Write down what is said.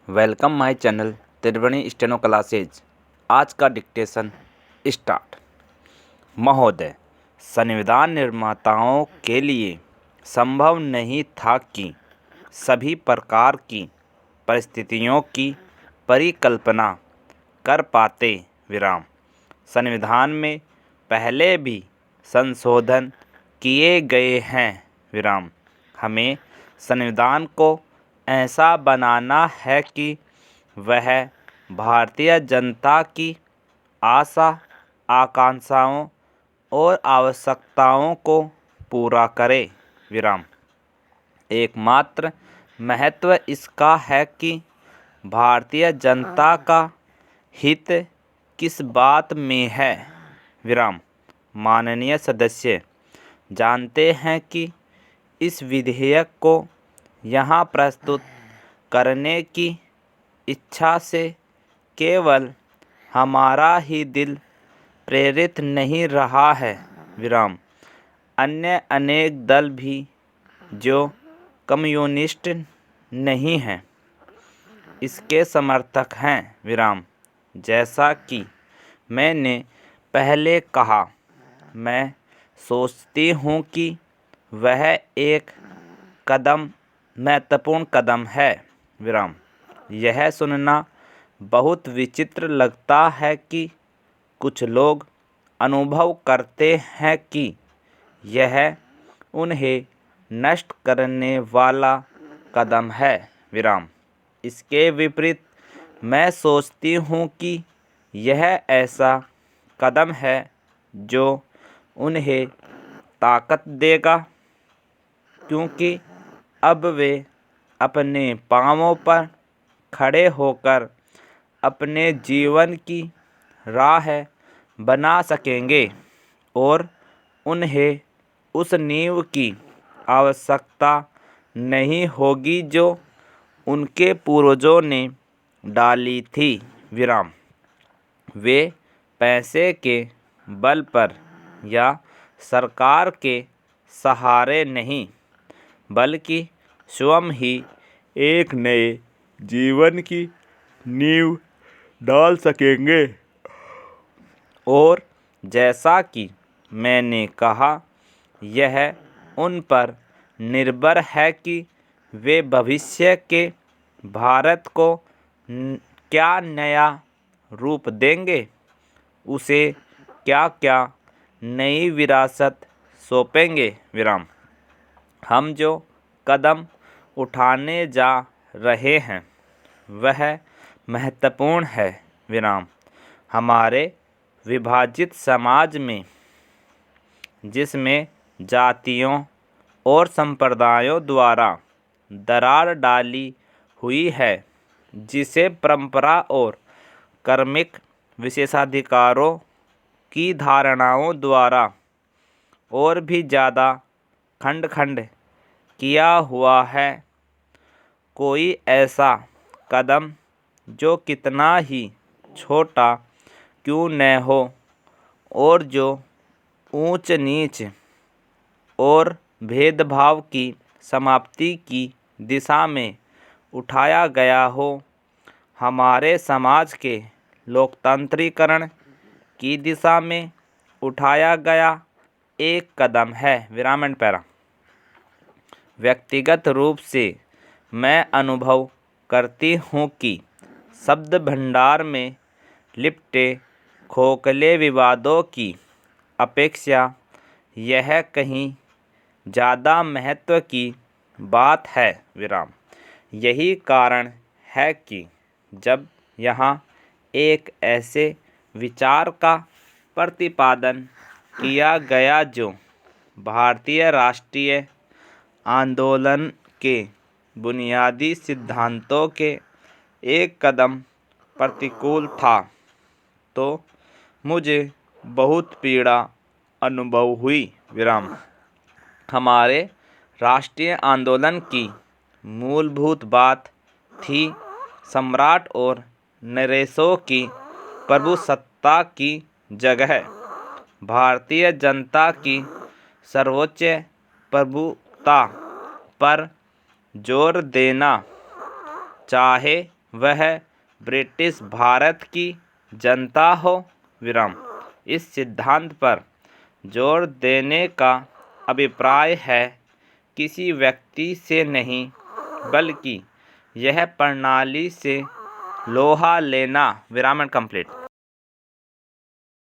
Welcome my channel Triveni steno classes. आज का dictation start. महोदय, संविधान निर्माताओं के लिए संभव नहीं था कि सभी प्रकार की परिस्थितियों की परिकल्पना कर पाते। संविधान में पहले भी संशोधन किए गए हैं। हमें संविधान को ऐसा बनाना है कि वह भारतीय जनता की आशा आकांक्षाओं और आवश्यकताओं को पूरा करे। एकमात्र महत्व इसका है कि भारतीय जनता का हित किस बात में है। माननीय सदस्य जानते हैं कि इस विधेयक को यहाँ प्रस्तुत करने की इच्छा से केवल हमारा ही दिल प्रेरित नहीं रहा है। अन्य अनेक दल भी जो कम्युनिस्ट नहीं हैं, इसके समर्थक हैं। जैसा कि मैंने पहले कहा, मैं सोचती हूँ कि वह एक महत्वपूर्ण कदम है। यह सुनना बहुत विचित्र लगता है कि कुछ लोग अनुभव करते हैं कि यह उन्हें नष्ट करने वाला कदम है। इसके विपरीत मैं सोचती हूँ कि यह ऐसा कदम है जो उन्हें ताकत देगा, क्योंकि अब वे अपने पांवों पर खड़े होकर अपने जीवन की राह बना सकेंगे और उन्हें उस नींव की आवश्यकता नहीं होगी जो उनके पूर्वजों ने डाली थी। वे पैसे के बल पर या सरकार के सहारे नहीं, बल्कि स्वयं ही एक नए जीवन की नींव डाल सकेंगे। और जैसा कि मैंने कहा, यह उन पर निर्भर है कि वे भविष्य के भारत को क्या नया रूप देंगे, उसे क्या क्या नई विरासत सौंपेंगे। हम जो कदम उठाने जा रहे हैं वह महत्वपूर्ण है। हमारे विभाजित समाज में, जिसमें जातियों और संप्रदायों द्वारा दरार डाली हुई है, जिसे परंपरा और कर्मिक विशेषाधिकारों की धारणाओं द्वारा और भी ज़्यादा खंड खंड किया हुआ है, कोई ऐसा कदम जो कितना ही छोटा क्यों न हो और जो ऊंच नीच और भेदभाव की समाप्ति की दिशा में उठाया गया हो, हमारे समाज के लोकतंत्रीकरण की दिशा में उठाया गया एक कदम है। व्यक्तिगत रूप से मैं अनुभव करती हूँ कि शब्द भंडार में लिपटे खोखले विवादों की अपेक्षा यह कहीं ज़्यादा महत्व की बात है। यही कारण है कि जब यहाँ एक ऐसे विचार का प्रतिपादन किया गया जो भारतीय राष्ट्रीय आंदोलन के बुनियादी सिद्धांतों के एक कदम प्रतिकूल था, तो मुझे बहुत पीड़ा अनुभव हुई। हमारे राष्ट्रीय आंदोलन की मूलभूत बात थी सम्राट और नरेशों की प्रभुसत्ता की जगह भारतीय जनता की सर्वोच्च प्रभुता पर जोर देना, चाहे वह ब्रिटिश भारत की जनता हो, विराम। इस सिद्धांत पर जोर देने का अभिप्राय है किसी व्यक्ति से नहीं, बल्कि यह प्रणाली से लोहा लेना, विराम एंड कंप्लीट।